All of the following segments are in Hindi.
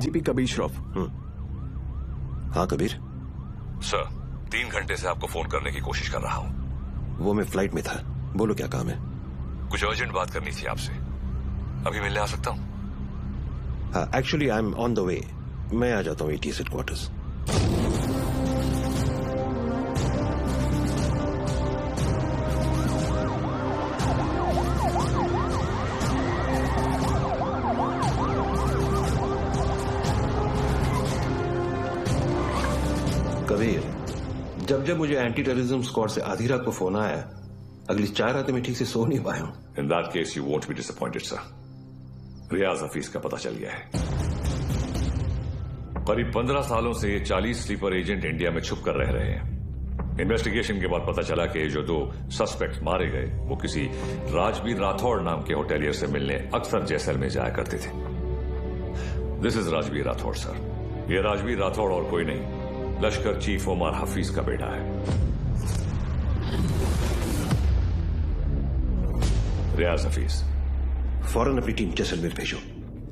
एसीपी कबीर श्रॉफ। हाँ कबीर। सर 3 घंटे से आपको फोन करने की कोशिश कर रहा हूँ। वो मैं फ्लाइट में था। बोलो क्या काम है? कुछ अर्जेंट बात करनी थी आपसे। अभी मिलने आ सकता हूँ? हाँ, actually I am on the way. मैं आ जाता हूँ ATS हेडक्वार्टर्स। कबीर, जब जब मुझे एंटी टेररिज्म स्क्वाड से आधी रात को फोन आया, अगली 4 रातें मैं ठीक से सो नहीं पाया हूं। In that case you won't be disappointed sir. Riyaz Hafeez का पता चल गया है। करीब 15 सालों से ये 40 स्लीपर एजेंट इंडिया में छुप कर रह रहे हैं। इन्वेस्टिगेशन के बाद पता चला कि जो 2 सस्पेक्ट मारे गए वो किसी राजवीर राठौड़ नाम के होटेलियर से मिलने अक्सर जैसलमेर जाया करते थे। This is Rajveer Rathore sir. ये राजवीर राठौड़ और कोई नहीं, लश्कर चीफ उमर हफीज का बेटा है। रियाज हफीज। फौरन अपनी टीम जैसलमेर भेजो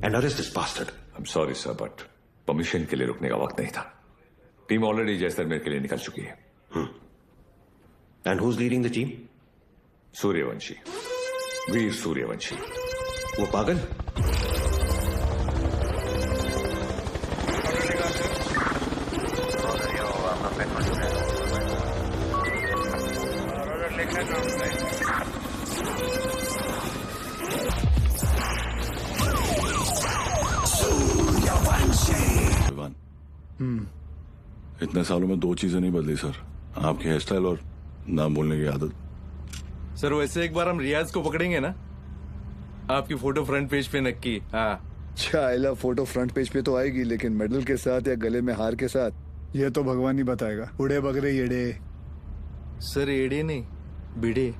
and arrest this bastard. I am sorry sir, but permission के लिए रुकने का वक्त नहीं था। टीम ऑलरेडी जैसलमेर के लिए निकल चुकी है। And who is leading the team? Suryavanshi, Veer Suryavanshi. वो पागल? इतने सालों में 2 चीजें नहीं बदली सर, आपकी हेयर स्टाइल और नाम बोलने की आदत। सर वैसे एक बार हम रियाज को पकड़ेंगे ना, आपकी फोटो फ्रंट पेज पे नक्की। हाँ चाइला फोटो फ्रंट पेज पे तो आएगी, लेकिन मेडल के साथ या गले में हार के साथ ये तो भगवान ही बताएगा। उड़े बगरे येड़े। सर एड़े नहीं, बिड़े।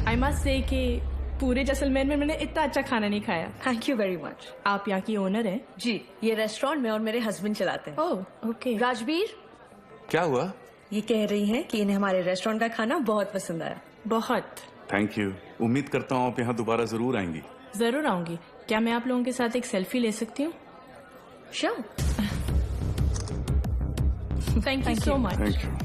आई मस्ट से कि पूरे जैसलमेर में मैंने इतना अच्छा खाना नहीं खाया। Thank you very much. आप यहाँ की ओनर हैं? जी, ये रेस्टोरेंट में और मेरे हस्बैंड चलाते हैं। Oh okay. राजवीर, क्या हुआ? ये कह रही हैं कि इन्हें हमारे रेस्टोरेंट का खाना बहुत पसंद आया। बहुत। Thank you. उम्मीद करता हूँ आप यहाँ दोबारा जरूर आएंगी। जरूर आऊंगी। क्या मैं आप लोगों के साथ एक सेल्फी ले सकती हूँ? Sure. Thank you so much. Thank you.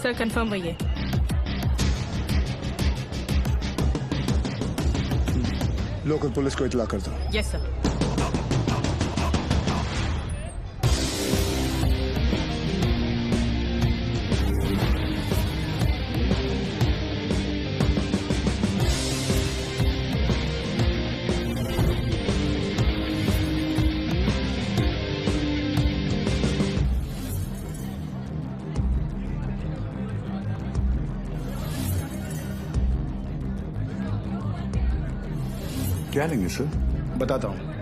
Sir confirm भैया। लोकल पुलिस को इतला कर दो। Yes sir. क्या लेंगे सर? बताता हूँ।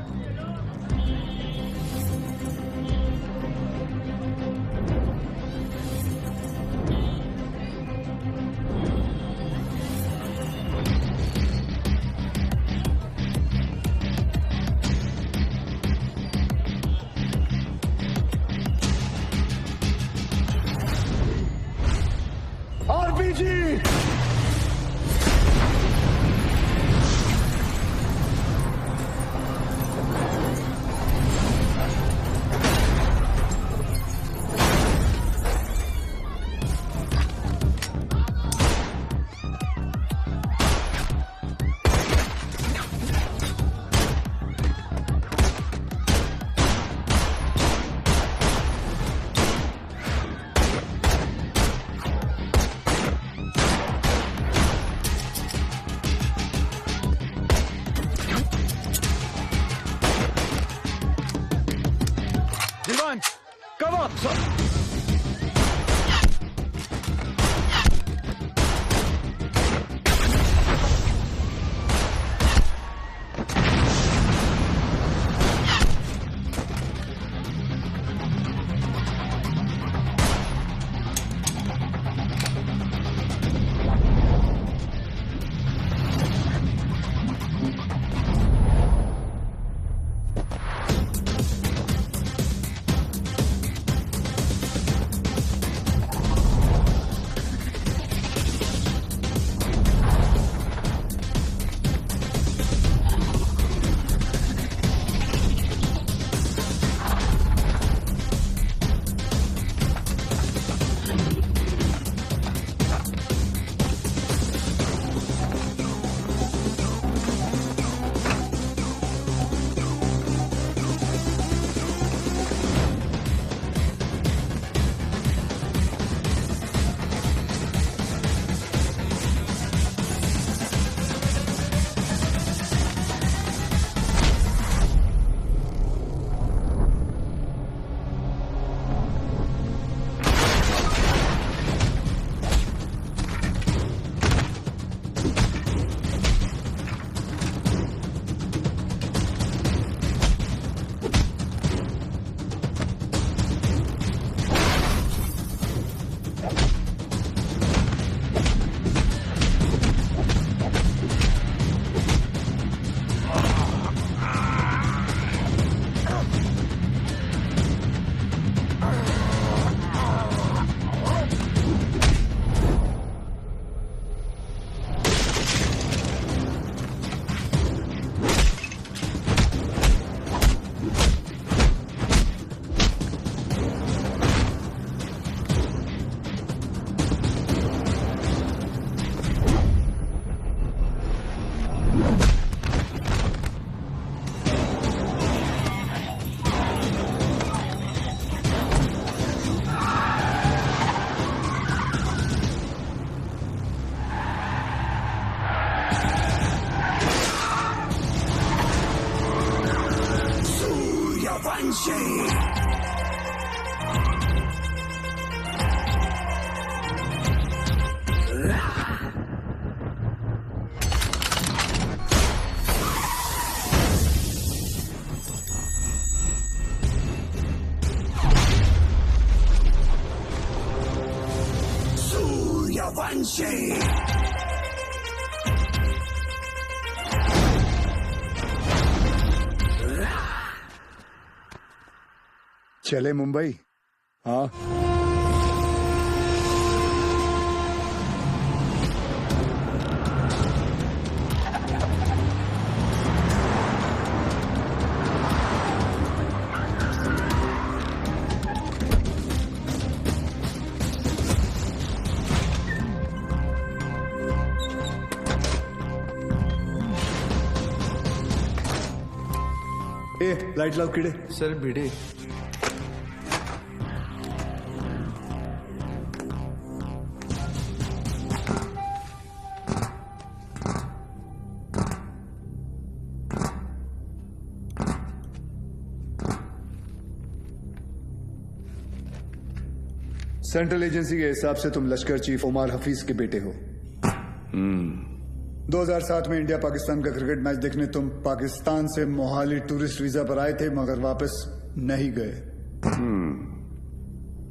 आरपीजी। Come on, sir. चले मुंबई। हाँ, ए लाइट लाओ कीड़े। सर भिड़े। सेंट्रल एजेंसी के हिसाब से तुम लश्कर चीफ उमर हफीज के बेटे हो। 2007 में इंडिया पाकिस्तान का क्रिकेट मैच देखने तुम पाकिस्तान से मोहाली टूरिस्ट वीजा पर आए थे, मगर वापस नहीं गए।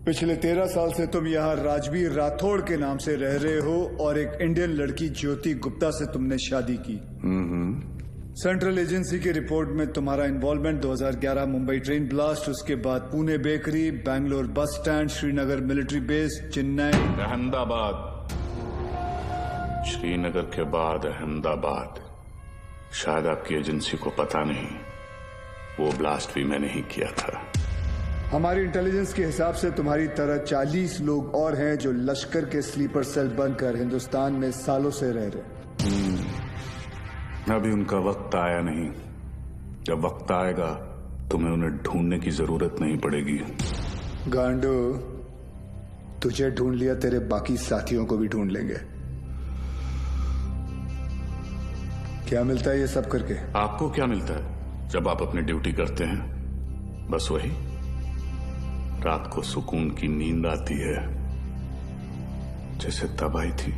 पिछले 13 साल से तुम यहाँ राजवीर राठौड़ के नाम से रह रहे हो और एक इंडियन लड़की ज्योति गुप्ता से तुमने शादी की। सेंट्रल एजेंसी की रिपोर्ट में तुम्हारा इन्वॉल्वमेंट 2011 मुंबई ट्रेन ब्लास्ट, उसके बाद Pune bakery, Bangalore bus stand, Srinagar military base, Chennai, Ahmedabad, Srinagar के बाद अहमदाबाद। शायद आपकी एजेंसी को पता नहीं, वो ब्लास्ट भी मैंने ही किया था। हमारी इंटेलिजेंस के हिसाब से तुम्हारी तरह 40 लोग और हैं जो लश्कर के स्लीपर सेल बनकर हिंदुस्तान में सालों से रह रहे। अभी उनका वक्त आया नहीं। जब वक्त आएगा तुम्हें उन्हें ढूंढने की जरूरत नहीं पड़ेगी। गांडू, तुझे ढूंढ लिया, तेरे बाकी साथियों को भी ढूंढ लेंगे। क्या मिलता है ये सब करके? आपको क्या मिलता है जब आप अपनी ड्यूटी करते हैं? बस वही, रात को सुकून की नींद आती है, जैसे तब आई थी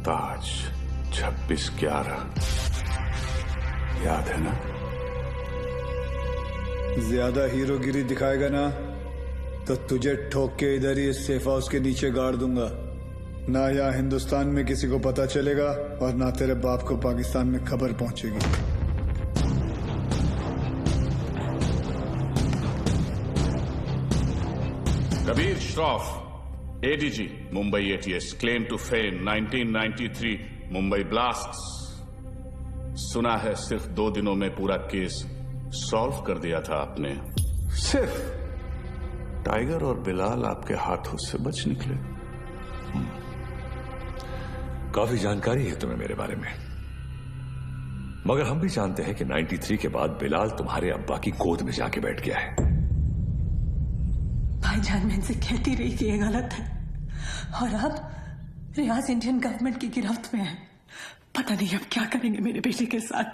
ताज 26/11। याद है ना? ज्यादा हीरोगिरी दिखाएगा ना तो तुझे ठोक के इधर ही सेफ हाउस के नीचे गाड़ दूंगा। ना यहाँ हिंदुस्तान में किसी को पता चलेगा और ना तेरे बाप को पाकिस्तान में खबर पहुंचेगी। Kabir Shroff, ADG, Mumbai ATS, claim to fame 1993 Mumbai blasts. सुना है सिर्फ 2 दिनों में पूरा केस सॉल्व कर दिया था आपने। सिर्फ टाइगर और बिलाल आपके हाथों से बच निकले। काफी जानकारी है तुम्हें मेरे बारे में, मगर हम भी जानते हैं कि 93 के बाद बिलाल तुम्हारे अब्बा की गोद में जाके बैठ गया है। भाईजान मैं इनसे कहती रही कि ये गलत है, और अब रियाज इंडियन गवर्नमेंट की गिरफ्त में है। पता नहीं अब क्या करेंगे मेरे बेटे के साथ।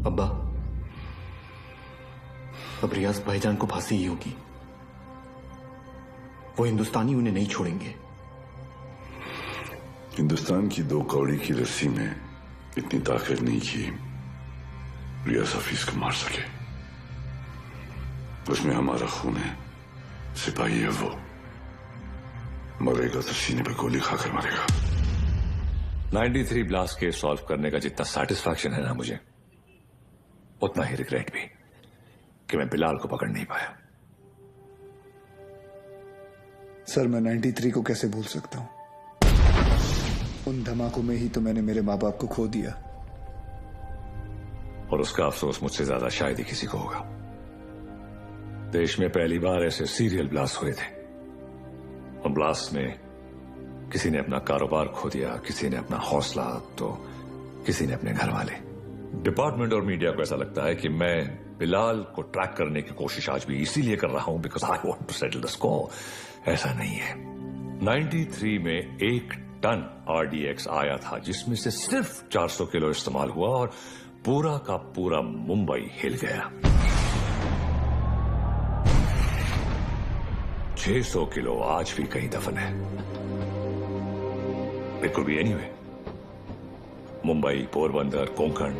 अब्बा, अब रियाज भाईजान को फांसी ही होगी। वो हिंदुस्तानी उन्हें नहीं छोड़ेंगे। हिंदुस्तान की 2 कौड़ी की रस्सी में इतनी ताकत नहीं कि रियाज हफीज को मार सके। उसमें हमारा खून है, सिपाही है वो। मरेगा तो सीने पे गोली खाकर मरेगा। 93 ब्लास्ट केस सॉल्व करने का जितना सेटिस्फैक्शन है ना मुझे, उतना ही रिग्रेट भी कि मैं बिलाल को पकड़ नहीं पाया। सर, मैं 93 को कैसे भूल सकता हूं? उन धमाकों में ही तो मैंने मेरे माँ बाप को खो दिया। और उसका अफसोस मुझसे ज्यादा शायद ही किसी को होगा। देश में पहली बार ऐसे सीरियल ब्लास्ट हुए थे, और ब्लास्ट में किसी ने अपना कारोबार खो दिया, किसी ने अपना हौसला, तो किसी ने अपने घर वाले। डिपार्टमेंट और मीडिया को ऐसा लगता है कि मैं बिलाल को ट्रैक करने की कोशिश आज भी इसीलिए कर रहा हूं because I want to settle the score. ऐसा नहीं है। 93 में एक टन RDX आया था, जिसमें से सिर्फ 400 किलो इस्तेमाल हुआ और पूरा का पूरा मुंबई हिल गया। 600 किलो आज भी कहीं दफन है। It could be anyway, Mumbai, Porbandar, Konkan.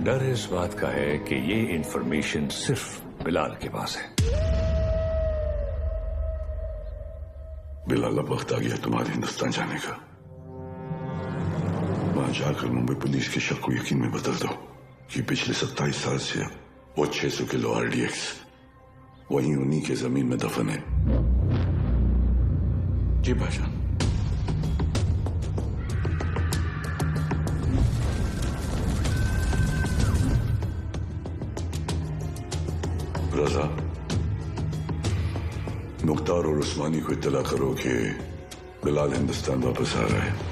डर इस बात का है कि ये इंफॉर्मेशन सिर्फ बिलाल के पास है। बिलाल, अब वक्त आ गया तुम्हारे हिंदुस्तान जाने का। वहां जाकर मुंबई पुलिस के शक को यकीन में बदल दो कि पिछले 27 साल से वो 600 किलो RDX वहीं उन्हीं के जमीन में दफन है। जी भाईजान। रजा, मुख्तार और उस्मानी को इत्तला करो कि बिलाल हिंदुस्तान वापस आ रहा है।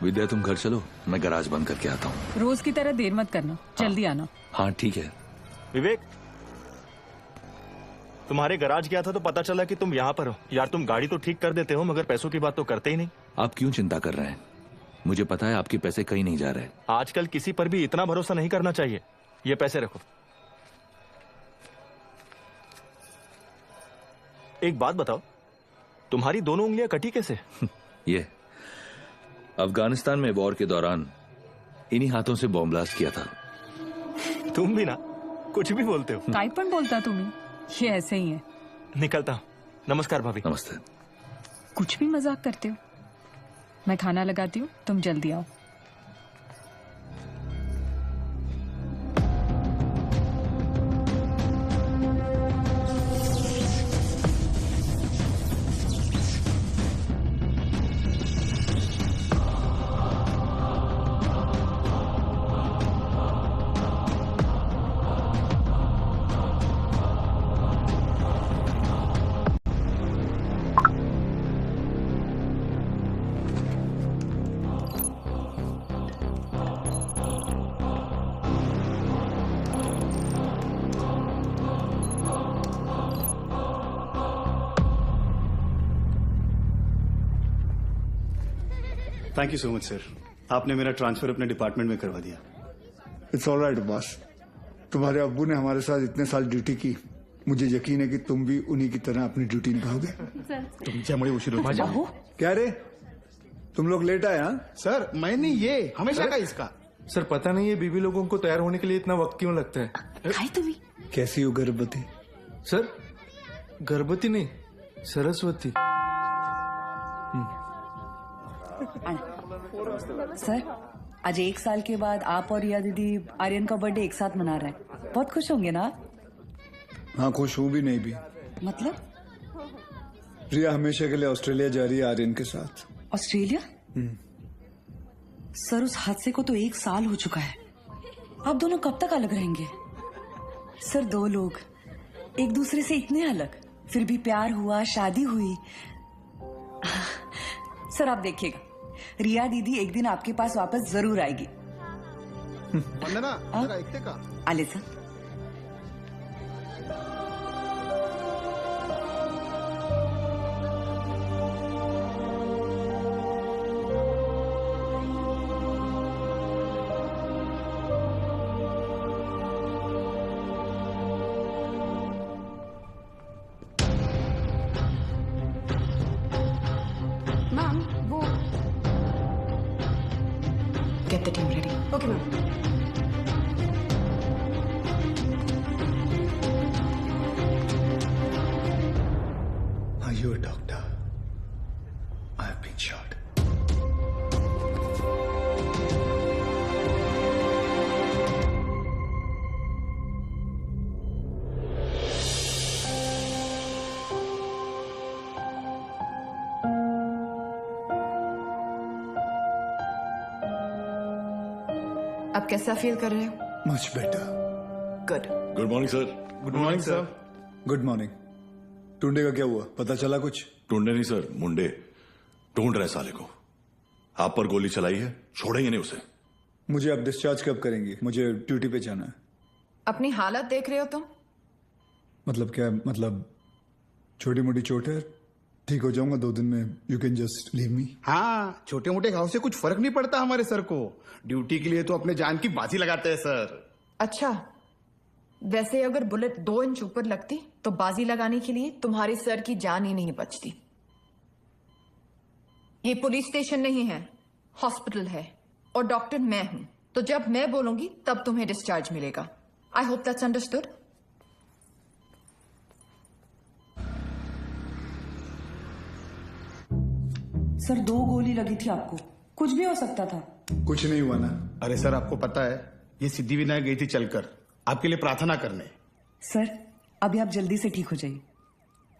विद्या, तुम घर चलो, मैं गैराज बंद करके आता हूँ। रोज की तरह देर मत करना, जल्दी आना। हाँ ठीक है। विवेक, तुम्हारे गैराज गया था तो पता चला कि तुम यहाँ पर हो। यार, तुम गाड़ी तो ठीक कर देते हो मगर पैसों की बात तो करते ही नहीं। आप क्यों चिंता कर रहे हैं? मुझे पता है आपके पैसे कहीं नहीं जा रहे। आजकल किसी पर भी इतना भरोसा नहीं करना चाहिए। ये पैसे रखो। एक बात बताओ, तुम्हारी दोनों उंगलियां कटी कैसे? ये अफगानिस्तान में वॉर के दौरान इन्हीं हाथों से बॉम्ब ब्लास्ट किया था। तुम भी ना कुछ भी बोलते हो। काय पण बोलता तुम्ही, ये ऐसे ही है। निकलता हूं। नमस्कार भाभी। नमस्ते। कुछ भी मजाक करते हो। मैं खाना लगाती हूँ, तुम जल्दी आओ। Thank you so much sir, आपने मेरा ट्रांसफर अपने डिपार्टमेंट में करवा दिया। It's all right boss. तुम्हारे अब्बू ने हमारे साथ इतने साल ड्यूटी की, मुझे यकीन है कि तुम भी उन्हीं की तरह अपनी ड्यूटी निभाओगे। तुमच्यामुळे उशीर होतो। क्या रे, तुम लोग लेट आए? हाँ सर, मैं नहीं, ये हमेशा का इसका। सर पता नहीं है बीबी लोगों को तैयार होने के लिए इतना वक्त क्यों लगता है। काय तुम्ही? कैसी हो गर्भवती? सर गर्भवती नहीं, सरस्वती। सर, आज 1 साल के बाद आप और रिया दीदी आर्यन का बर्थडे एक साथ मना रहे हैं। बहुत खुश होंगे ना? हाँ, खुश हूँ भी नहीं भी। मतलब? रिया हमेशा के लिए ऑस्ट्रेलिया जा रही है आर्यन के साथ। ऑस्ट्रेलिया? सर, उस हादसे को तो 1 साल हो चुका है। आप दोनों कब तक अलग रहेंगे? सर, 2 लोग एक दूसरे से इतने अलग, फिर भी प्यार हुआ, शादी हुई। सर, आप देखिएगा, रिया दीदी एक दिन आपके पास वापस जरूर आएगी। वंदना, जरा ऐकते का? आले सर। मैम, वो get the team ready. Okay ma'am. Are you a doctor? I have been shot. आप कैसा फील कर रहे हो? Much better. Good. Good morning sir. Good morning sir. Good morning. टुंडे का क्या हुआ, पता चला कुछ? ढूंढे नहीं सर, मुंडे ढूंढ रहे साले को। आप पर गोली चलाई है, छोड़ेंगे नहीं उसे। मुझे अब डिस्चार्ज कब करेंगे? मुझे ड्यूटी पे जाना है। अपनी हालत देख रहे हो तुम? मतलब क्या? मतलब छोटी मोटी चोट है, ठीक हो जाऊंगा 2 दिन में. You can just leave me. हाँ, छोटे मोटे घाव से कुछ फर्क नहीं पड़ता हमारे सर को. ड्यूटी के लिए तो अपने जान की बाजी लगाते हैं सर. अच्छा, वैसे अगर बुलेट 2 इंच ऊपर लगती तो बाजी लगाने के लिए तुम्हारे सर की जान ही नहीं बचती. ये पुलिस स्टेशन नहीं है, हॉस्पिटल है, और डॉक्टर मैं हूं. तो जब मैं बोलूंगी तब तुम्हें डिस्चार्ज मिलेगा. I hope that's understood. Sir 2 गोली लगी थी आपको, कुछ भी हो सकता था. कुछ नहीं हुआ ना. अरे सर, आपको पता है ये सिद्धिविनायक गई थी चलकर आपके लिए प्रार्थना करने. सर अभी आप जल्दी से ठीक हो जाइए.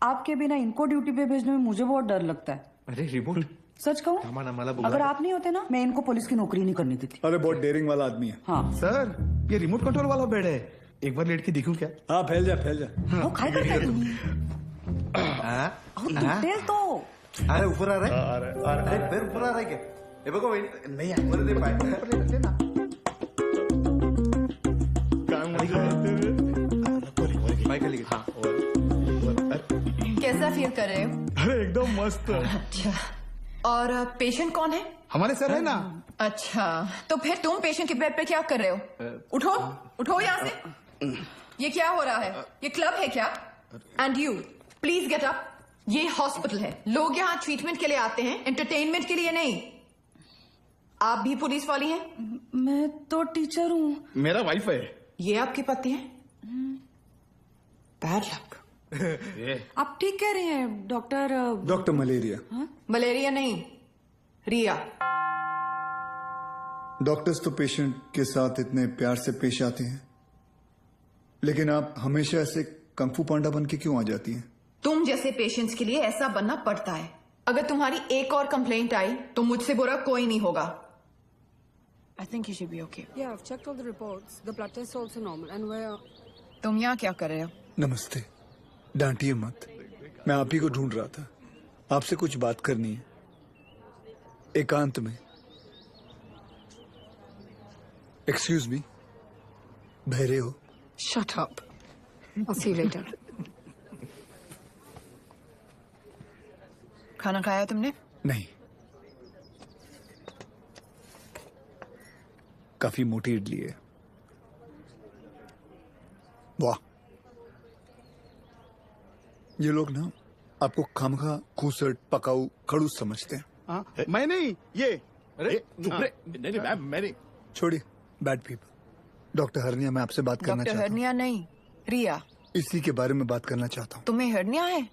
आपके बिना इनको ड्यूटी पे भेजने में मुझे बहुत डर लगता है. अरे रिमोट सच कहूँ, अगर आप नहीं होते ना, मैं इनको पुलिस की नौकरी नहीं करने देती. अरे बहुत डेयरिंग वाला आदमी है. हाँ सर, ये रिमोट कंट्रोल वाला बेड है. एक बार लेट के देखूं क्या? हाँ, फैल जा फैल जा. वो खाई करता है तुम्ही. डिटेल तो अरे ऊपर आ रहा है. अरे पैर ऊपर आ रहा है क्या? ये बघो नहीं ऊपर दे पाए. कैसा फील कर रहे हो? अरे एकदम मस्त. अच्छा, और पेशेंट कौन है? हमारे सर है ना. अच्छा, तो फिर तुम पेशेंट के बेड पे क्या कर रहे हो? उठो उठो यहाँ से. ये क्या हो रहा है? ये क्लब है क्या? And you please get up. ये हॉस्पिटल है, लोग यहाँ ट्रीटमेंट के लिए आते हैं, एंटरटेनमेंट के लिए नहीं. आप भी पुलिस वाली हैं? मैं तो टीचर हूँ. मेरा वाइफ है. ये आपके पति हैं? Bad luck. आप ठीक कह रहे हैं डॉक्टर. Doctor malaria. मलेरिया नहीं, रिया. डॉक्टर्स तो पेशेंट के साथ इतने प्यार से पेश आते हैं, लेकिन आप हमेशा ऐसे कंफू पांडा बन के क्यों आ जाती हैं? तुम जैसे पेशेंट्स के लिए ऐसा बनना पड़ता है. अगर तुम्हारी एक और कंप्लेंट आई तो मुझसे बुरा कोई नहीं होगा. I think you should be okay. Yeah, I've checked all the reports. The blood test is also normal, and we're. तुम यहाँ क्या कर रहे हो? नमस्ते. डांटिए मत, मैं आप ही को ढूंढ रहा था. आपसे कुछ बात करनी है, एकांत में. एक्सक्यूज मी, बहरे हो? Shut up. I'll see you later. खाना खाया तुमने? नहीं. काफी मोटी इडली है. वाह, ये लोग ना आपको खामखा खूसट पकाऊ खड़ूस समझते हैं. मैं नहीं, ये. अरे नहीं मैं नहीं. छोड़िए, बैड पीपल. डॉक्टर हरनिया, मैं आपसे बात करना डॉक्टर चाहता हूँ. हरनिया नहीं, रिया. इसी के बारे में बात करना चाहता हूँ. तुम्हें हरनिया है?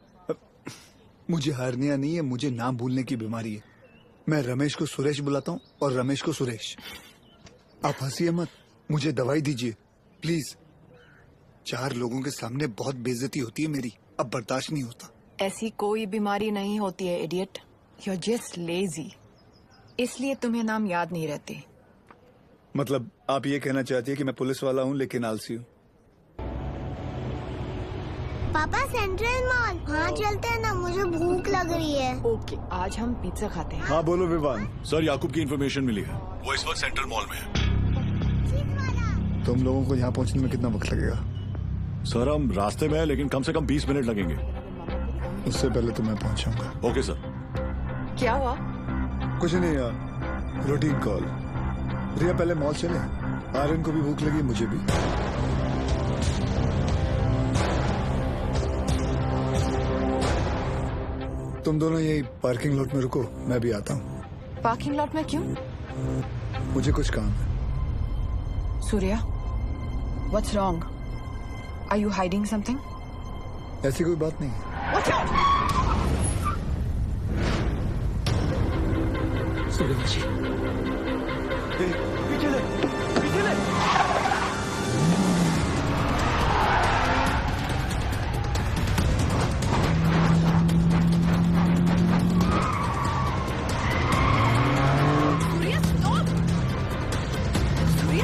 मुझे हरनिया नहीं है, मुझे नाम भूलने की बीमारी है. मैं रमेश को सुरेश बुलाता हूँ और रमेश को सुरेश. आप हंसिए मत, मुझे दवाई दीजिए प्लीज. 4 लोगों के सामने बहुत बेइज्जती होती है मेरी, अब बर्दाश्त नहीं होता. ऐसी कोई बीमारी नहीं होती है idiot. You are just lazy, इसलिए तुम्हें नाम याद नहीं रहते. मतलब आप ये कहना चाहती है कि मैं पुलिस वाला हूँ लेकिन आलसी हूँ? पापा सेंट्रल मॉल वहाँ चलते हैं ना, मुझे भूख लग रही है. ओके, आज हम पिज्जा खाते हैं. हाँ बोलो विवान. सर, याकूब की इन्फॉर्मेशन मिली है, वो इस वक्त सेंट्रल मॉल में है. तुम लोगों को यहाँ पहुँचने में कितना वक्त लगेगा? सर हम रास्ते में है, लेकिन कम से कम 20 मिनट लगेंगे. उससे पहले तो मैं पहुँचाऊंगा. Okay sir. क्या हुआ? कुछ नहीं यार, रूटीन कॉल. रिया पहले मॉल चले. आर्यन को भी भूख लगी, मुझे भी. तुम दोनों यही पार्किंग लॉट में रुको, मैं भी आता हूँ. पार्किंग लॉट में क्यों? मुझे कुछ काम है. Surya, what's wrong? Are you hiding something? ऐसी कोई बात नहीं है. Watch out! सूर्या जी, पीछे ले, पीछे ले.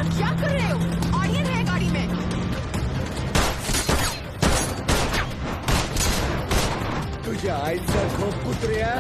क्या कर रहे हो? ऑडियन है गाड़ी में. तुझ्या आईचा खोप कुत्र्या.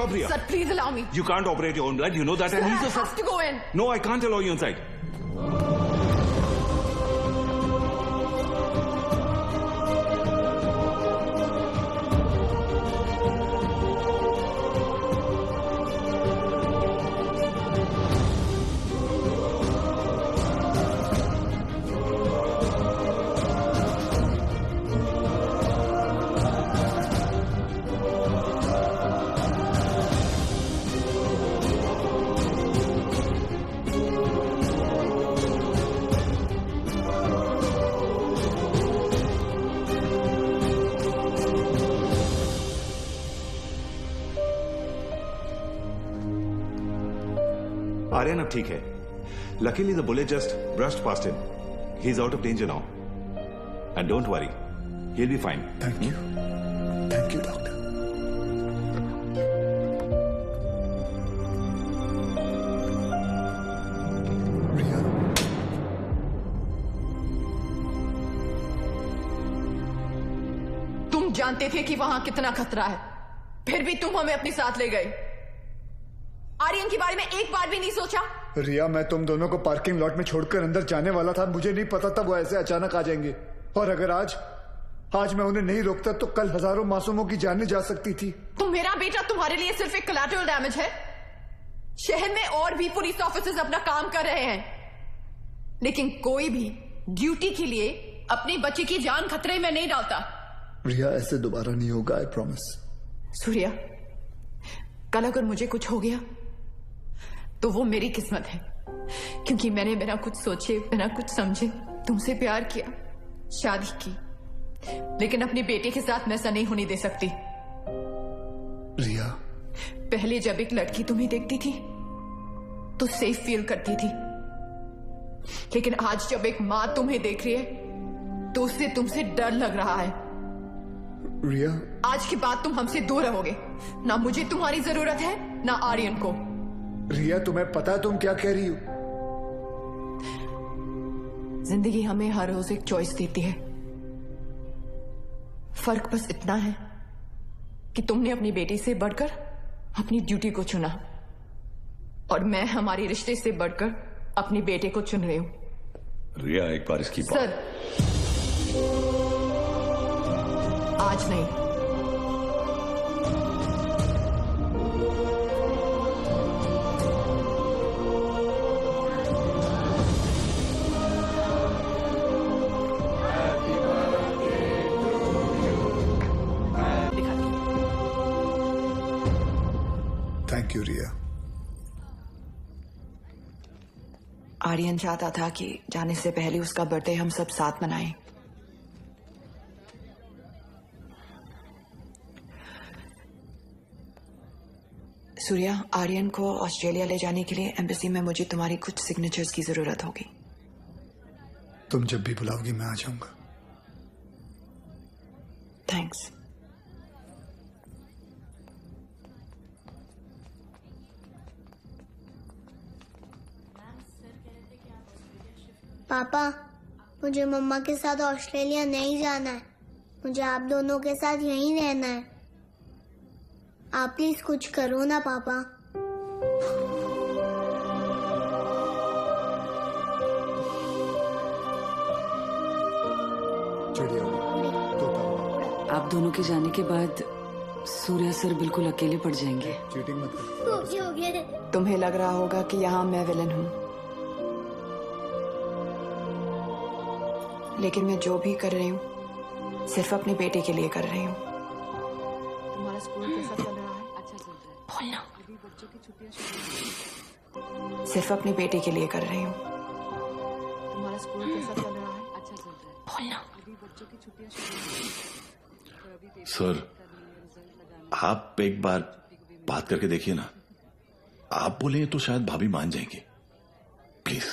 stop, Riya. Sir, please allow me. You can't operate your own blood. You know that. Sir, And I he's a have to go in. No, I can't allow you inside. Aryan अब ठीक है. Luckily the bullet just brushed past him. He's out of danger now. And don't worry, he'll be fine. Thank you. Thank you, doctor. तुम जानते थे कि वहां कितना खतरा है, फिर भी तुम हमें अपने साथ ले गए. आर्यन के बारे में एक बार भी नहीं सोचा? रिया, मैं तुम दोनों को पार्किंग लॉट में छोड़कर अंदर जाने वाला था. मुझे नहीं पता था वो ऐसे अचानक आ जाएंगे. और अगर आज मैं उन्हें नहीं रोकता तो कल हजारों मासूमों की जानें जा सकती थी. तो मेरा बेटा तुम्हारे लिए सिर्फ एक कोलैटरल डैमेज है. शहर में और भी पुलिस ऑफिसर्स अपना काम कर रहे हैं, लेकिन कोई भी ड्यूटी के लिए अपने बच्चे की जान खतरे में नहीं डालता. रिया, ऐसे दोबारा नहीं होगा, आई प्रॉमिस. सूर्या, कल अगर मुझे कुछ हो गया तो वो मेरी किस्मत है, क्योंकि मैंने बिना कुछ सोचे, बिना कुछ समझे तुमसे प्यार किया, शादी की. लेकिन अपने बेटे के साथ मैं ऐसा नहीं होने दे सकती. रिया, पहले जब एक लड़की तुम्हें देखती थी तो सेफ फील करती थी, लेकिन आज जब एक मां तुम्हें देख रही है तो उससे तुमसे डर लग रहा है. रिया, आज के बाद तुम हमसे दूर रहोगे. ना मुझे तुम्हारी जरूरत है, ना आर्यन को. रिया, तुम्हें पता है तुम क्या कह रही हो? जिंदगी हमें हर रोज एक चॉइस देती है. फर्क बस इतना है कि तुमने अपनी बेटी से बढ़कर अपनी ड्यूटी को चुना, और मैं हमारे रिश्ते से बढ़कर अपने बेटे को चुन रही हूं. रिया, एक बार इसकी बात. सर, आज नहीं. थैंक यू रिया. आर्यन चाहता था कि जाने से पहले उसका बर्थडे हम सब साथ मनाएं. सूर्या, आर्यन को ऑस्ट्रेलिया ले जाने के लिए एम्बेसी में मुझे तुम्हारी कुछ सिग्नेचर्स की जरूरत होगी. तुम जब भी बुलाओगी मैं आ जाऊंगा. थैंक्स. पापा, मुझे मम्मा के साथ ऑस्ट्रेलिया नहीं जाना है. मुझे आप दोनों के साथ यहीं रहना है. आप प्लीज कुछ करो ना पापा. आप दोनों के जाने के बाद सूर्या सर बिल्कुल अकेले पड़ जाएंगे. चीटिंग मत कर. तुम्हें लग रहा होगा कि यहाँ मैं विलन हूँ, लेकिन मैं जो भी कर रही हूँ सिर्फ अपने बेटे के लिए कर रही हूँ. तुम्हारा स्कूल कैसा चल रहा है? अच्छा चल रहा है. बोलना. अभी बच्चों की छुट्टियां शुरू. सिर्फ अपने बेटे के लिए कर रही हूँ. तुम्हारा स्कूल कैसा चल रहा है? अच्छा चल रहा है. बोलना. अभी बच्चों की छुट्टियां शुरू. सर, आप एक बार बात करके देखिए ना. आप बोले तो शायद भाभी मान जाएंगे. प्लीज.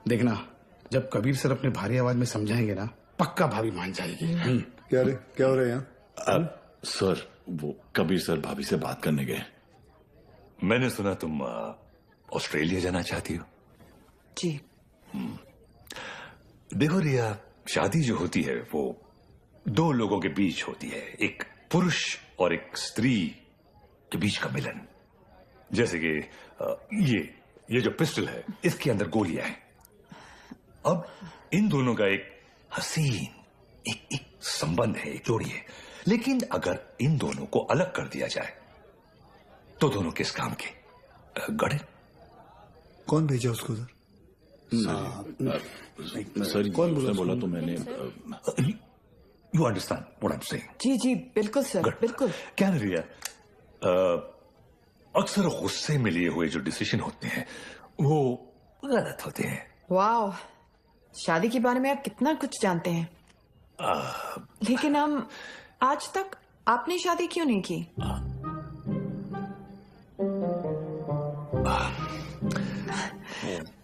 देखना, जब कबीर सर अपने भारी आवाज में समझाएंगे ना, पक्का भाभी मान जाएगी. क्या रे, क्या हो रहा है यहाँ? सर, वो कबीर सर भाभी से बात करने गए. मैंने सुना तुम ऑस्ट्रेलिया जाना चाहती हो. जी. देखो रिया, शादी जो होती है वो दो लोगों के बीच होती है, एक पुरुष और एक स्त्री के बीच का मिलन। जैसे कि ये जो पिस्टल है इसके अंदर गोलियां हैं। अब इन दोनों का एक हसीन एक संबंध है, एक जोड़ी है। लेकिन अगर इन दोनों को अलग कर दिया जाए तो दोनों किस काम के? गड़े। कौन भेजा उसको उधर? सर कौन बोला तो मैंने। You understand what I am saying? जी जी बिल्कुल सर, बिल्कुल। क्या रिया, अक्सर गुस्से में लिए हुए जो डिसीजन होते हैं वो गलत होते हैं। वाह, शादी के बारे में आप कितना कुछ जानते हैं। लेकिन हम आज तक आपने शादी क्यों नहीं की?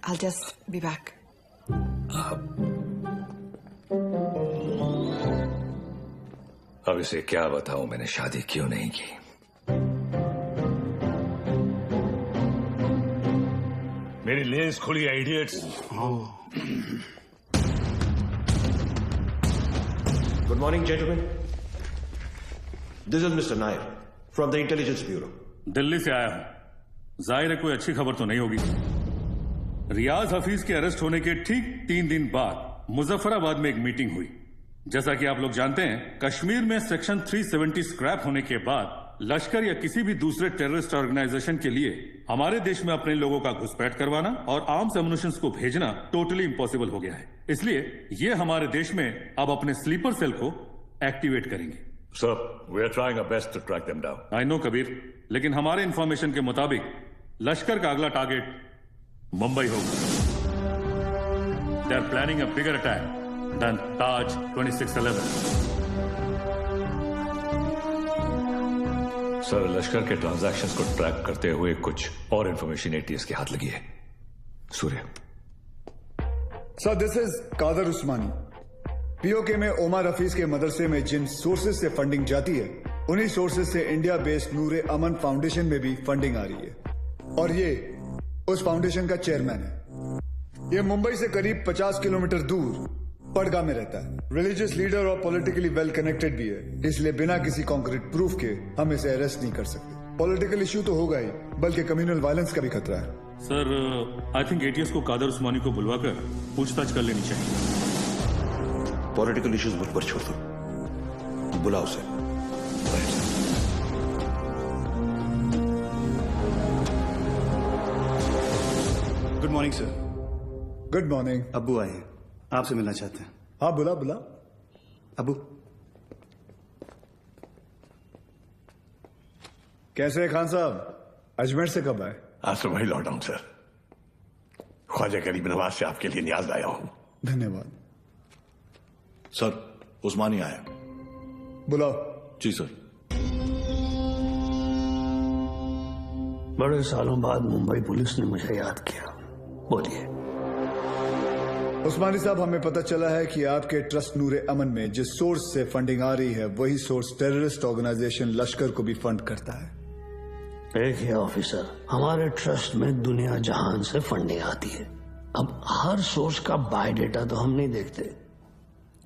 I'll just be back. अब इसे क्या बताऊं मैंने शादी क्यों नहीं की। मेरी लेस खुली आइडियट्स। Good morning, gentlemen. This is Mr. Nair from the Intelligence Bureau. Delhi से आया हूं। जाहिर है कोई अच्छी खबर तो नहीं होगी। रियाज हफीज के अरेस्ट होने के ठीक 3 दिन बाद मुजफ्फराबाद में एक मीटिंग हुई। जैसा कि आप लोग जानते हैं, कश्मीर में सेक्शन 370 स्क्रैप होने के बाद लश्कर या किसी भी दूसरे टेररिस्ट ऑर्गेनाइजेशन के लिए हमारे देश में अपने लोगों का घुसपैठ करवाना और आर्म्स एमुनिशंस को भेजना टोटली इम्पॉसिबल हो गया है। इसलिए ये हमारे देश में अब अपने स्लीपर सेल को एक्टिवेट करेंगे। Sir, we are trying our best to track them down. I know Kabir, लेकिन हमारे इंफॉर्मेशन के मुताबिक लश्कर का अगला टारगेट मुंबई होगा। They are planning a bigger attack than Taj 2611। Sir, Lashkar के ट्रांजैक्शंस को ट्रैक करते हुए कुछ और इंफॉर्मेशन एटीएस के हाथ लगी है। Surya. Sir, this is Qadir Usmani. PoK में ओमर हफीज के मदरसे में जिन सोर्सेज से फंडिंग जाती है, उन्हीं सोर्सेज से इंडिया बेस्ड नूरे अमन फाउंडेशन में भी फंडिंग आ रही है और ये उस फाउंडेशन का चेयरमैन है। ये मुंबई से करीब 50 किलोमीटर दूर पड़गा में रहता है। रिलीजियस लीडर और पॉलिटिकली वेल कनेक्टेड भी है, इसलिए बिना किसी कॉन्क्रीट प्रूफ के हम इसे अरेस्ट नहीं कर सकते। पॉलिटिकल इश्यू तो होगा ही, बल्कि कम्युनल वायलेंस का भी खतरा है। सर, आई थिंक एटीएस को कादर उस्मानी को बुलवाकर पूछताछ कर लेनी चाहिए। पॉलिटिकल इश्यूज मुझ पर छोड़ दो, बुलाओ उसे। Good morning sir. Good morning. अब्बू आए हैं, आपसे मिलना चाहते हैं। हाँ, बुला बुला। अब्बू कैसे है खान साहब? अजमेर से कब आए? आज सुबह ही लौटा हूं सर। ख्वाजा गरीब नवाज से आपके लिए न्याज लाया हूं। धन्यवाद। सर, उस्मानी आया। बुलाओ। जी सर। बड़े सालों बाद मुंबई पुलिस ने मुझे याद किया। बोलिए। उस्मानी साहब, हमें पता चला है कि आपके ट्रस्ट नूरे अमन में जिस सोर्स से फंडिंग आ रही है, वही सोर्स टेररिस्ट ऑर्गेनाइजेशन लश्कर को भी फंड करता है। देखिए ऑफिसर, हमारे ट्रस्ट में दुनिया जहान से फंडिंग आती है। अब हर सोर्स का बायोडेटा तो हम नहीं देखते।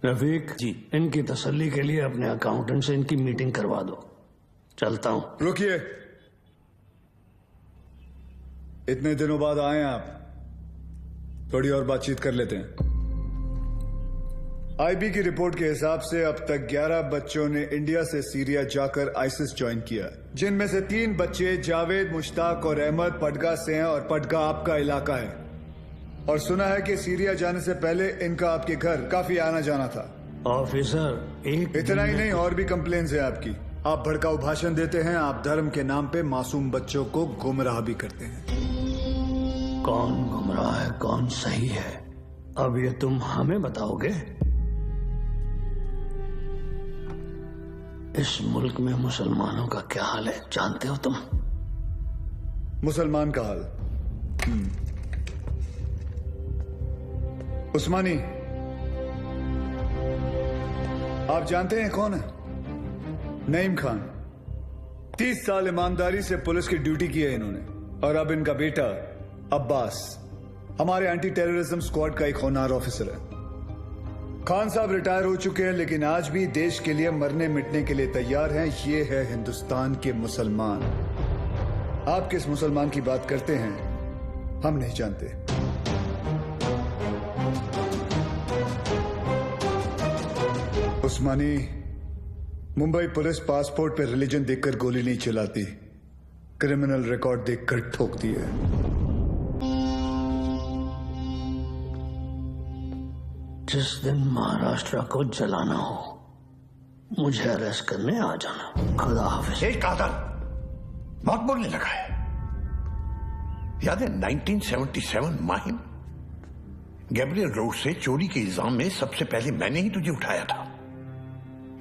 रफीक जी, इनकी तसल्ली के लिए अपने अकाउंटेंट से इनकी मीटिंग करवा दो। चलता हूं। रुकिए, इतने दिनों बाद आए आप, थोड़ी और बातचीत कर लेते हैं। आईबी की रिपोर्ट के हिसाब से अब तक 11 बच्चों ने इंडिया से सीरिया जाकर आईसिस ज्वाइन किया, जिनमें से 3 बच्चे जावेद, मुश्ताक और अहमद पडगा से हैं और पडगा आपका इलाका है। और सुना है कि सीरिया जाने से पहले इनका आपके घर काफी आना जाना था। ऑफिसर, इतना ही नहीं, और भी कंप्लेन्स है आपकी। आप भड़काऊ भाषण देते हैं, आप धर्म के नाम पे मासूम बच्चों को गुमराह भी करते हैं। कौन गुमराह है, कौन सही है, अब ये तुम हमें बताओगे? इस मुल्क में मुसलमानों का क्या हाल है जानते हो तुम? मुसलमान का हाल? उस्मानी, आप जानते हैं कौन है? नईम खान। 30 साल ईमानदारी से पुलिस की ड्यूटी की है इन्होंने, और अब इनका बेटा अब्बास हमारे एंटी टेररिज्म स्क्वाड का एक होनहार ऑफिसर है। खान साहब रिटायर हो चुके हैं, लेकिन आज भी देश के लिए मरने मिटने के लिए तैयार हैं। ये है हिंदुस्तान के मुसलमान। आप किस मुसलमान की बात करते हैं हम नहीं जानते। उस्मानी, मुंबई पुलिस पासपोर्ट पे रिलीजन देखकर गोली नहीं चलाती, क्रिमिनल रिकॉर्ड देखकर ठोकती है। जिस दिन महाराष्ट्र को जलाना हो मुझे अरेस्ट करने आ जाना। खुदा हाफिज। एक कादर मौत बोलने लगा है। याद है 1977 माहिम, गैब्रियल रोड से चोरी के इल्जाम में सबसे पहले मैंने ही तुझे उठाया था।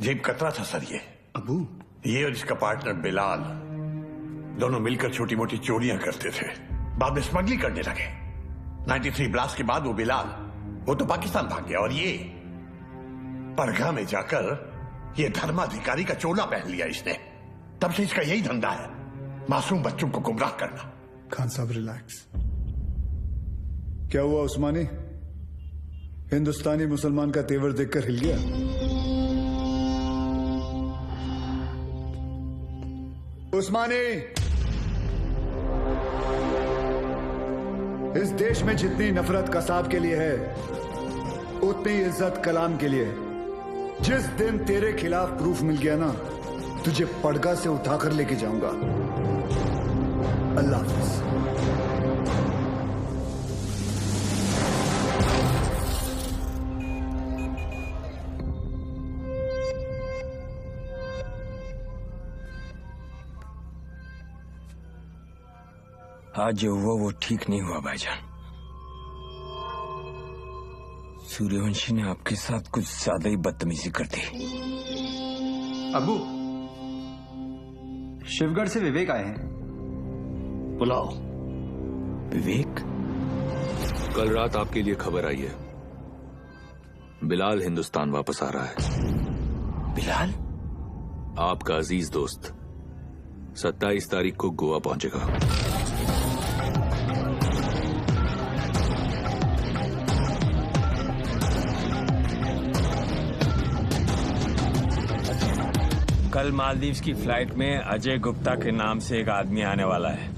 जेब कतरा था सर ये। अबू, ये और इसका पार्टनर बिलाल दोनों मिलकर छोटी मोटी चोरियां करते थे, बाद में स्मगलिंग करने लगे। 93 ब्लास्ट के बाद वो बिलाल वो तो पाकिस्तान भाग गया और ये परगा में जाकर ये धर्माधिकारी का चोला पहन लिया इसने। तब से इसका यही धंधा है, मासूम बच्चों को गुमराह करना। खान साहब रिलैक्स। क्या हुआ उस्मानी? हिंदुस्तानी मुसलमान का तेवर देखकर हिल गया? उस्मानी, इस देश में जितनी नफरत कसाब के लिए है उतनी इज्जत कलाम के लिए। जिस दिन तेरे खिलाफ प्रूफ मिल गया ना, तुझे पड़गा से उठाकर लेके जाऊंगा। अल्लाह हाफिज। आज जो हुआ वो ठीक नहीं हुआ भाईजान। सूर्यवंशी ने आपके साथ कुछ ज्यादा ही बदतमीजी कर दी। अबू, शिवगढ़ से विवेक आए हैं। बुलाओ। विवेक? कल रात आपके लिए खबर आई है, बिलाल हिंदुस्तान वापस आ रहा है। बिलाल? आपका अजीज दोस्त 27 तारीख को गोवा पहुंचेगा। कल मालदीव्स की फ्लाइट में अजय गुप्ता के नाम से एक आदमी आने वाला है।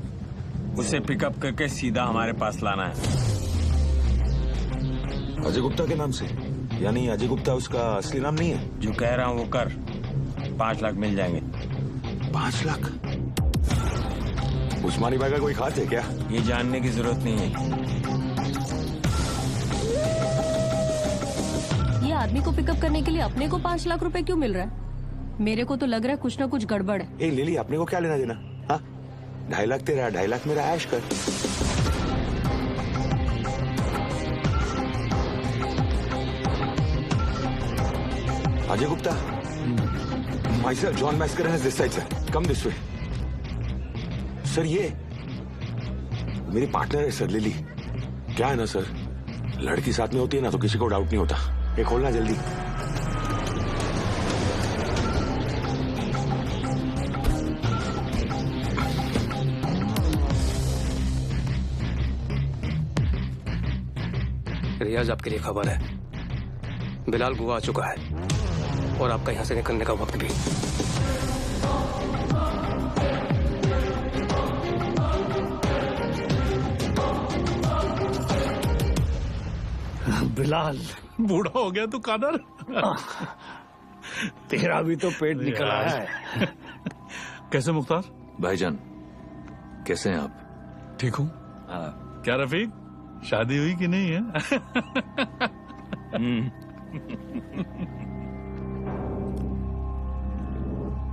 उसे पिकअप करके सीधा हमारे पास लाना है। अजय गुप्ता के नाम से? यानी अजय गुप्ता उसका असली नाम नहीं है? जो कह रहा हूँ वो कर। 5 लाख मिल जाएंगे। 5 लाख? उस्मानी भाई का कोई खास है क्या? ये जानने की जरूरत नहीं है। ये आदमी को पिकअप करने के लिए अपने को 5 लाख रुपए क्यों मिल रहा है? मेरे को तो लग रहा है कुछ ना कुछ गड़बड़ है। ए लिली, अपने को क्या लेना देना? हाँ, 2.5 लाख तेरा, 2.5 लाख मेरा, ऐश कर। Ajay Gupta, myself, John Mascarenhas is this side, sir. Come this way. Sir ये मेरी पार्टनर है सर, लिली। क्या है ना सर, लड़की साथ में होती है ना तो किसी को डाउट नहीं होता। ये खोलना जल्दी। रियाज, आपके लिए खबर है, बिलाल गोवा आ चुका है और आपका यहां से निकलने का वक्त भी। बिलाल बूढ़ा हो गया तू कादर। तेरा भी तो पेट निकल आया है। कैसे मुख्तार? भाईजान कैसे हैं आप? ठीक हूँ। क्या रफीक, शादी हुई कि नहीं है?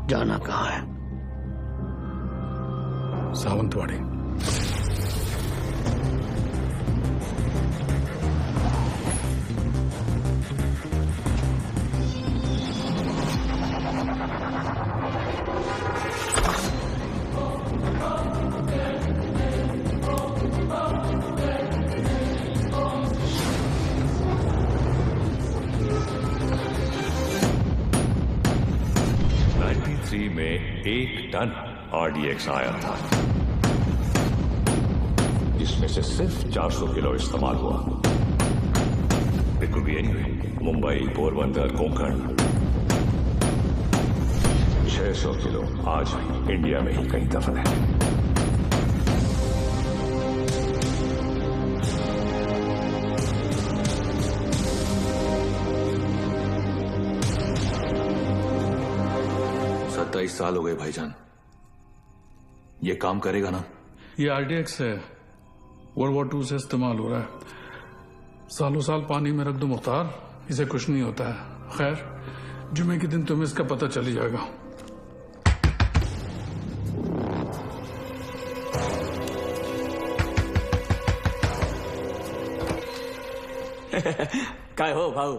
जाना कहाँ है? सावंतवाड़ी। में 1 टन RDX आया था, जिसमें से सिर्फ 400 किलो इस्तेमाल हुआ। It could be anywhere, Mumbai, Mumbai, Porbandar, Konkan 600 kilo आज भी इंडिया में ही कहीं दफन है। साल हो गए भाईजान, ये काम करेगा ना? ये आरडीएक्स है, वर्ल्ड वॉर 2 से इस्तेमाल हो रहा है। सालों साल पानी में रख दो मुख्तार, इसे कुछ नहीं होता है। खैर, जुमे के दिन तुम्हें इसका पता चल ही जाएगा। काय हो भाऊ,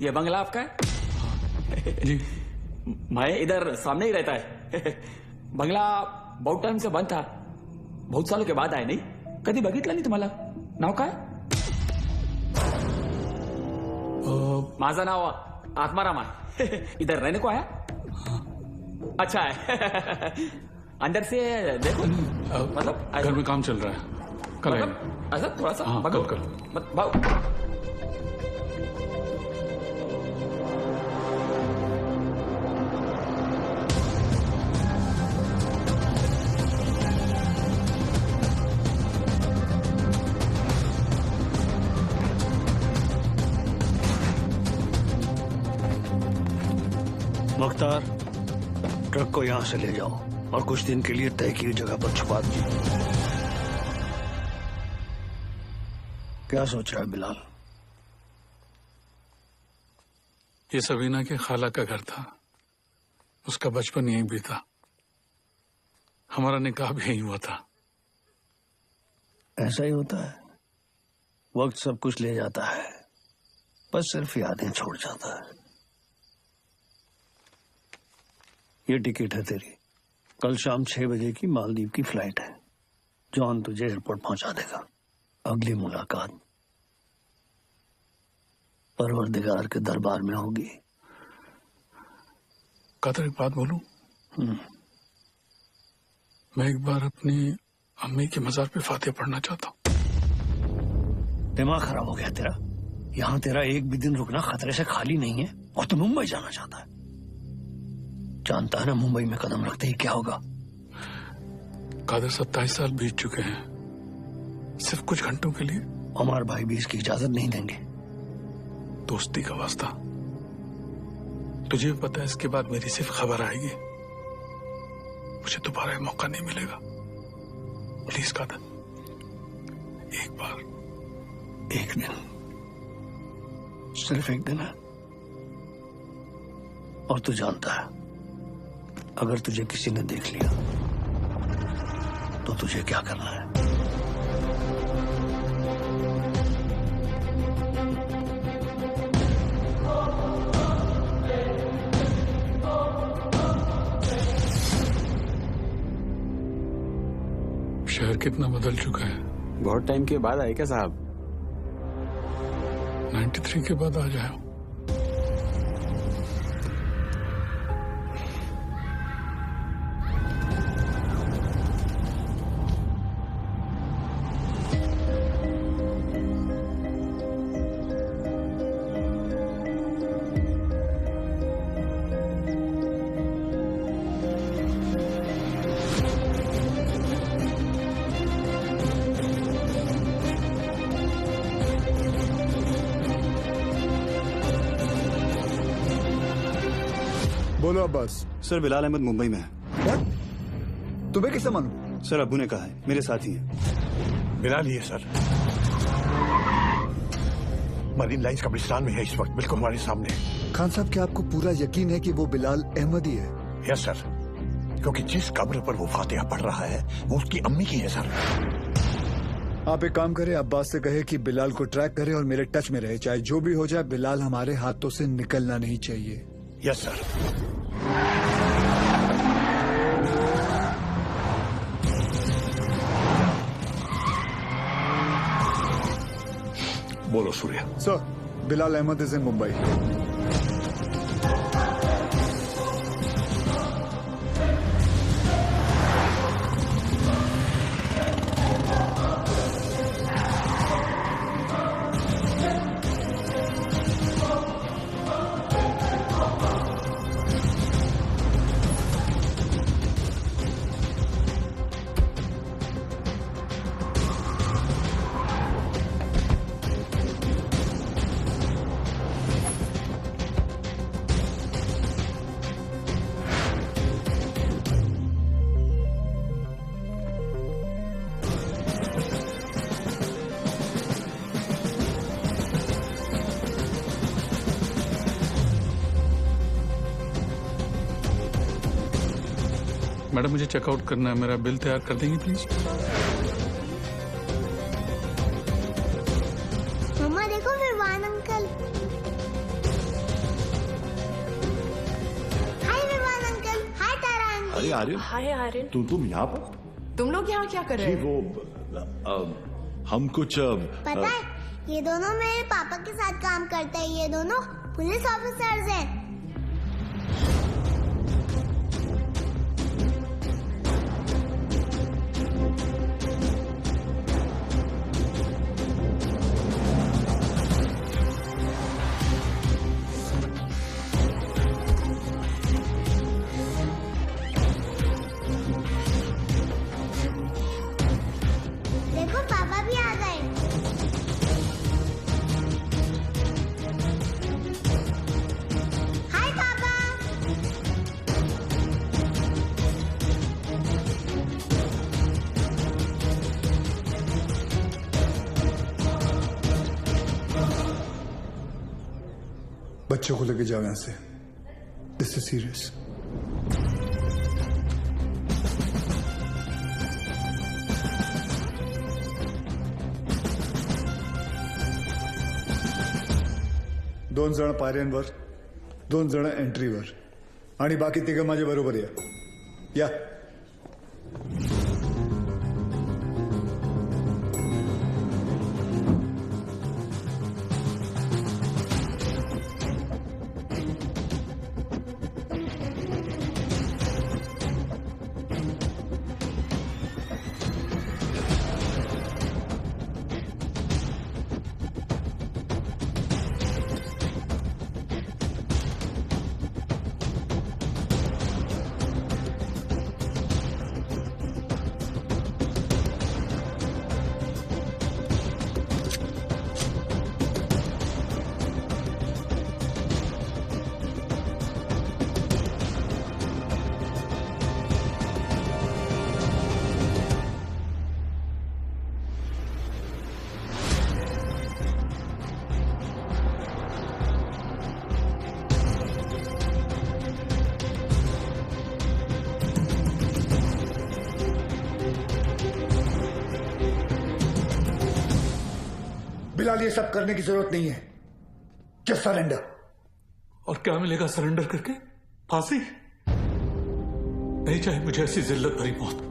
ये बंगला आपका है? जी। मैं इधर सामने ही रहता है। बंगला बहुत टाइम से बंद था, बहुत सालों के बाद आए। नहीं कधी बघितलं नाही तुम्हाला? नाव काय? माझं नाव आत्माराम आहे। इधर रहने को आया? अच्छा है। अंदर से देखो, मतलब घर में काम चल रहा है, कल मतलब ऐसा थोड़ा सा। हाँ, कल भाऊ मुख्तार, ट्रक को यहां से ले जाओ और कुछ दिन के लिए तय की जगह पर छुपा दीजिए। क्या सोच रहा है बिलाल? ये सबीना के खाला का घर था, उसका बचपन यहीं बीता, हमारा निकाह भी यहीं हुआ था। ऐसा ही होता है, वक्त सब कुछ ले जाता है, बस सिर्फ यादें छोड़ जाता है। ये टिकट है तेरी, कल शाम 6 बजे की मालदीव की फ्लाइट है। जॉन तुझे एयरपोर्ट पहुंचा देगा। अगली मुलाकात परवरदिगार के दरबार में होगी। कादर, एक बात बोलूं? मैं एक बार अपनी अम्मी के मजार पे फातिहा पढ़ना चाहता हूं। दिमाग खराब हो गया तेरा? यहां तेरा एक भी दिन रुकना खतरे से खाली नहीं है और तू मुंबई जाना चाहता है। जानता है ना मुंबई में कदम रखते ही क्या होगा? कादर, 27 साल बीत चुके हैं, सिर्फ कुछ घंटों के लिए। उमर भाई भी इसकी इजाजत नहीं देंगे। दोस्ती का वास्ता, तुझे भी पता है इसके बाद मेरी सिर्फ खबर आएगी, मुझे दोबारा मौका नहीं मिलेगा। प्लीज कादर, एक बार, एक दिन, सिर्फ एक दिन है। और तू जानता है, अगर तुझे किसी ने देख लिया तो तुझे क्या करना है? शहर कितना बदल चुका है। बहुत टाइम के बाद आए क्या साहब? 93 के बाद आ जाओ। बोलो अब्बास। सर, बिलाल अहमद मुंबई में है। What? तुम्हें किससे मालूम? सर, अब्बू ने कहा है, मेरे साथ ही है। बिलाल ही है सर, मरीन लाइंस कब्रिस्तान में है इस वक्त, बिल्कुल हमारे सामने। खान साहब, क्या आपको पूरा यकीन है कि वो बिलाल अहमद ही है? यस सर, क्योंकि जिस कब्र पर वो फातिहा पढ़ रहा है वो उसकी अम्मी की है सर। आप एक काम करें, अब्बास से कहे कि बिलाल को ट्रैक करे और मेरे टच में रहे, चाहे जो भी हो जाए, बिलाल हमारे हाथों से निकलना नहीं चाहिए। Yes sir. बोलो Surya. Sir, Bilal Ahmed is in Mumbai. Madam मुझे चेकआउट करना है, मेरा बिल तैयार कर देंगे प्लीज? मम्मा देखो विवान अंकल। हाय विवान अंकल। हाय तारा आंटी। अरे आर्यन, हाय आर्यन। तुम यहाँ पर? तुम लोग यहाँ क्या कर रहे जी हो? वो हम कुछ पता है ये दोनों मेरे पापा के साथ काम करते हैं। ये दोनों पुलिस ऑफिसर्स हैं। देखो पापा भी आ गए। हाय पापा। बच्चों को लेके जाओ यहां से। This is serious. दोन जण पायऱ्यांवर, दोन जण एंट्रीवर आणि बाकी तिघं माझ्या बरोबर या। बिलाल ये सब करने की जरूरत नहीं है। Just surrender. और क्या मिलेगा सरेंडर करके? फांसी? नहीं चाहे मुझे ऐसी जिल्लत भरी मौत।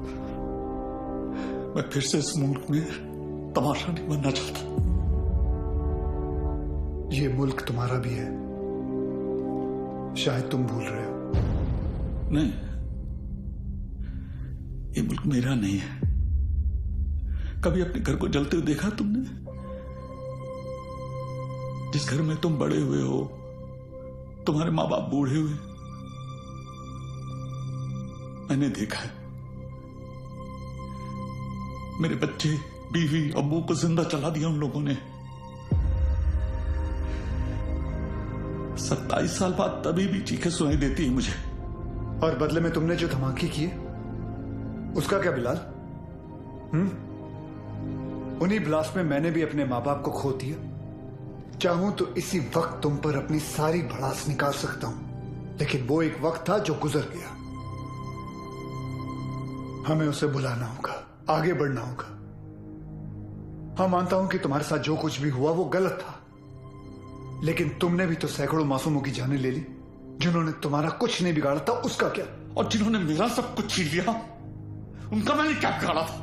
मैं फिर से इस मुल्क में तमाशा नहीं बनना चाहता। ये मुल्क तुम्हारा भी है, शायद तुम भूल रहे हो। नहीं, ये मुल्क मेरा नहीं है। कभी अपने घर को जलते हुए देखा तुमने? जिस घर में तुम बड़े हुए हो, तुम्हारे माँ बाप बूढ़े हुए, मैंने देखा है। मेरे बच्चे, बीवी, अब्बू को जिंदा चला दिया उन लोगों ने। 27 साल बाद तभी भी चीखें सुनाई देती है मुझे। और बदले में तुमने जो धमाके किए उसका क्या बिलाल? उन्हीं ब्लास्ट में मैंने भी अपने माँ बाप को खो दिया। चाहूं तो इसी वक्त तुम पर अपनी सारी भड़ास निकाल सकता हूं, लेकिन वो एक वक्त था जो गुजर गया। हमें उसे बुलाना होगा, आगे बढ़ना होगा। हाँ, मानता हूं कि तुम्हारे साथ जो कुछ भी हुआ वो गलत था, लेकिन तुमने भी तो सैकड़ों मासूमों की जानें ले ली। जिन्होंने तुम्हारा कुछ नहीं बिगाड़ा था उसका क्या? और जिन्होंने मेरा सब कुछ छीन लिया, उनका मैंने क्या बिगाड़ा था?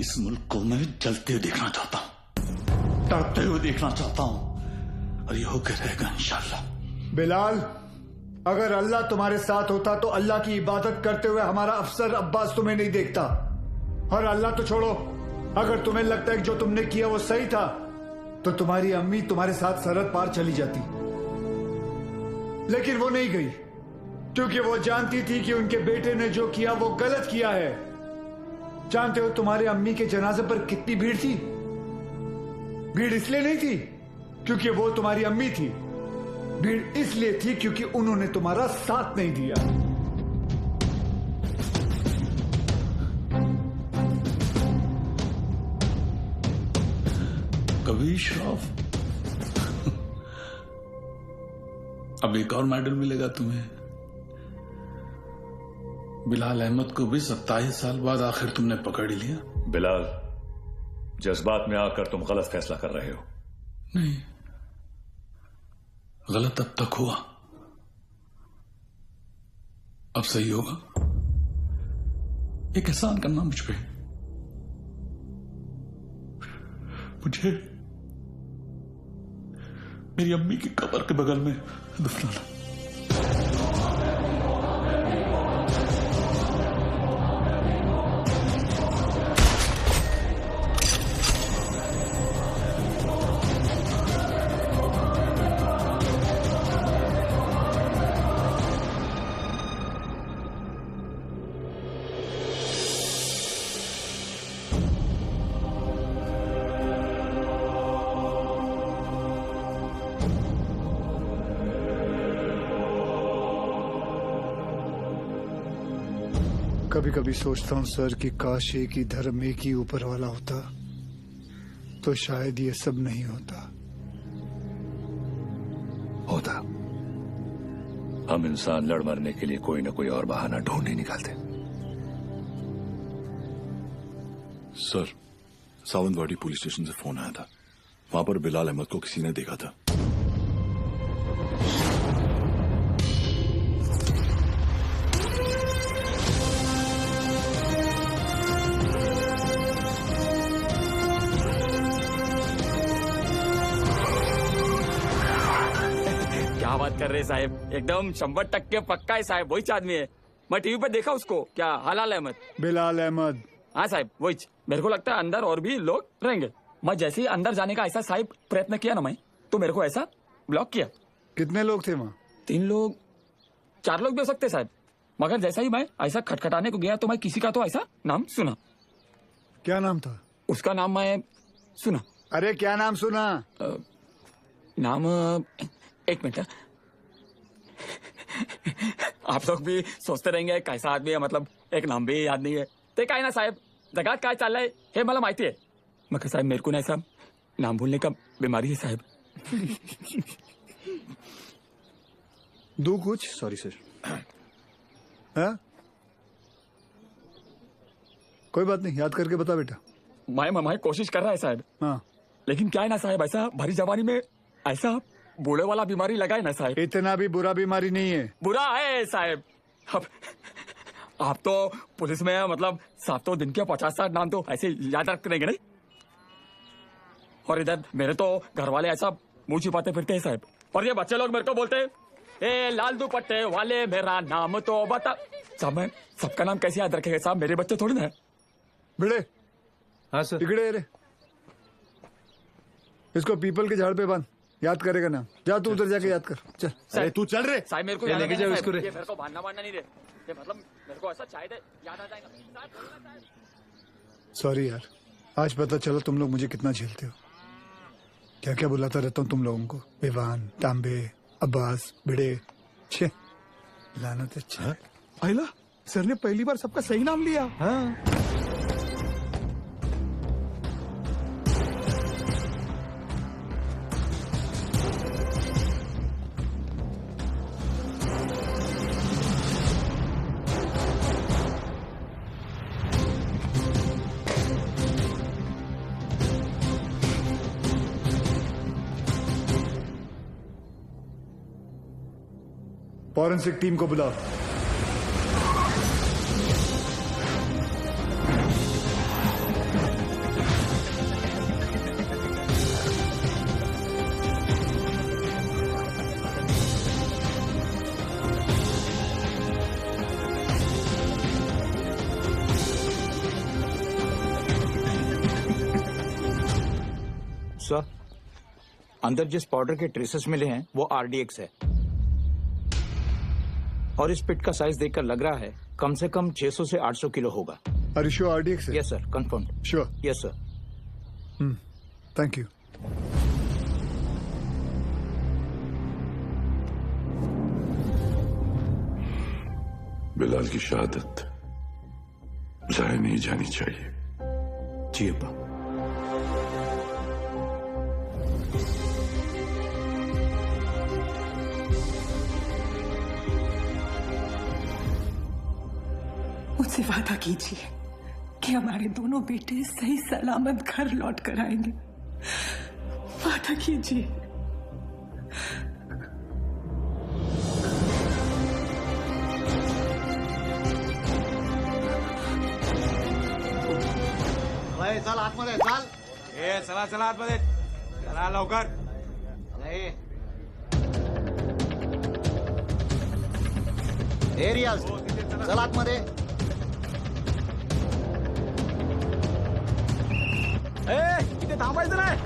इस मुल्क को मैं जलते हुए देखना चाहता हूं, तड़पते हुए देखना चाहता हूं, और ये होकर रहेगा इंशाल्लाह। बिलाल, अगर अल्लाह तुम्हारे साथ होता तो अल्लाह की इबादत करते हुए हमारा अफसर अब्बास तुम्हें नहीं देखता। और अल्लाह तो छोड़ो, अगर तुम्हें लगता है कि जो तुमने किया वो सही था, तो तुम्हारी अम्मी तुम्हारे साथ सरहद पार चली जाती। लेकिन वो नहीं गई, क्योंकि वो जानती थी कि उनके बेटे ने जो किया वो गलत किया है। जानते हो तुम्हारे अम्मी के जनाजे पर कितनी भीड़ थी? भीड़ इसलिए नहीं थी क्योंकि वो तुम्हारी अम्मी थी, भीड़ इसलिए थी क्योंकि उन्होंने तुम्हारा साथ नहीं दिया। कभी श्राफ अब एक और मेडल मिलेगा तुम्हें। बिलाल अहमद को भी 27 साल बाद आखिर तुमने पकड़ ही लिया। बिलाल, जज्बात में आकर तुम गलत फैसला कर रहे हो। नहीं, गलत अब तक हुआ, अब सही होगा। एक एहसान करना मुझ पे, मुझे मेरी अम्मी की कब्र के बगल में दफनाना। कभी कभी सोचता हूँ सर कि काश एक ही धर्म, एक ही ऊपर वाला होता तो शायद ये सब नहीं होता। होता। हम इंसान लड़ मरने के लिए कोई ना कोई और बहाना ढूंढ ही निकालते। सर, सावंतवाड़ी पुलिस स्टेशन से फोन आया था। वहां पर बिलाल अहमद को किसी ने देखा था। क्या बात कर रहे साहब, एकदम 100% पक्का है साहब, वही आदमी है। मैं टीवी पर देखा उसको। क्या हलाल अहमद? बिलाल अहमद। हाँ साहब वही। मेरे को लगता है अंदर और भी लोग रहेंगे। मैं जैसे ही अंदर जाने का ऐसा साहब प्रयत्न किया ना मैं, तो मेरे को ऐसा ब्लॉक किया। कितने लोग थे वहाँ? 3 लोग 4 लोग भी हो सकते साहब, मगर जैसा ही मैं ऐसा खटखटाने को गया तो मैं किसी का तो ऐसा नाम सुना। क्या नाम था उसका? नाम मैं सुना। अरे क्या नाम सुना? नाम एक मिनट। आप लोग भी सोचते रहेंगे कैसा आदमी है, मतलब एक नाम भी याद नहीं है। ते काय ना साहब, जगात काय चाललंय हे मला माहिती आहे, मग साहब मेरे को ना ऐसा नाम भूलने का बीमारी है साहब। दो कुछ। Sorry sir. हाँ कोई बात नहीं, याद करके बता बेटा। मैं कोशिश कर रहा है साहब। हाँ लेकिन क्या है ना साहब, ऐसा भरी जवानी में ऐसा बूढ़े वाला बीमारी लगा है ना साहब। इतना भी बुरा बीमारी नहीं है। बुरा है साहब। अब आप तो पुलिस में मतलब 7 दिन के 50-60 नाम तो ऐसे याद रख देंगे नहीं। और इधर मेरे तो घर वाले ऐसा मुंह छिपाते फिरते हैं साहब। और ये बच्चे लोग मेरे को बोलते हैं, ए लाल दुपट्टे वाले मेरा नाम तो बता। साहब मैं सबका नाम कैसे याद रखेगा साहब, मेरे बच्चे थोड़ी ना है। भिड़े। हाँ सर। टिकड़े रे, इसको पीपल के झाड़ पे बांध, याद करेगा नाम। जा तू उधर जाके याद कर। चल। अरे तू चल रे। साहब मेरे को ये लेके जाओ इसको रे। ये मेरे को बांधना नहीं रे, ये मतलब मेरे को ऐसा शायद याद आ जाएगा। सॉरी यार, आज पता चला तुम लोग मुझे कितना झेलते हो। क्या क्या बुलाता रहता हूँ तुम लोगों को, विवान, तांबे, अब्बास, भिड़े। छे लानत है। अहिला सर ने पहली बार सबका सही नाम लिया। हाँ फॉरेंसिक टीम को बुलाओ। सर, अंदर जिस पाउडर के ट्रेसेस मिले हैं वो आरडीएक्स है, और इस पिट का साइज देखकर लग रहा है कम से कम 600 से 800 किलो होगा। Are you sure RDX है? Yes sir, confirm. Sure? Yes sir. Thank you. Bilal की शहादत जाया नहीं जानी चाहिए। जी अब्बा। मुझसे वादा कीजिए कि हमारे दोनों बेटे सही सलामत घर लौट कर आएंगे। वादा कीजिए। चल आतमध्ये चाल. चला चला आतमध्ये चला लवकर. रियाज चल आतमध्ये. इथे थांबायचं नाही.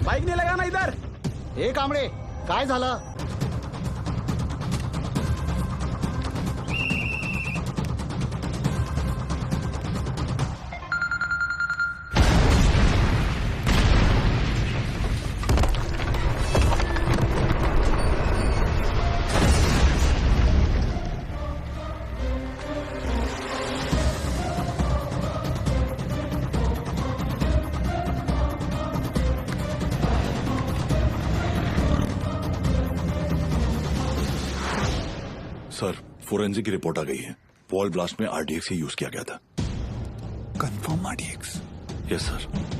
बाईक नाही लगा ना इधर. हे कांबळे काय झालं? सर फोरेंसिक की रिपोर्ट आ गई है। वॉल ब्लास्ट में आरडीएक्स ही यूज किया गया था। Confirm RDX? Yes sir.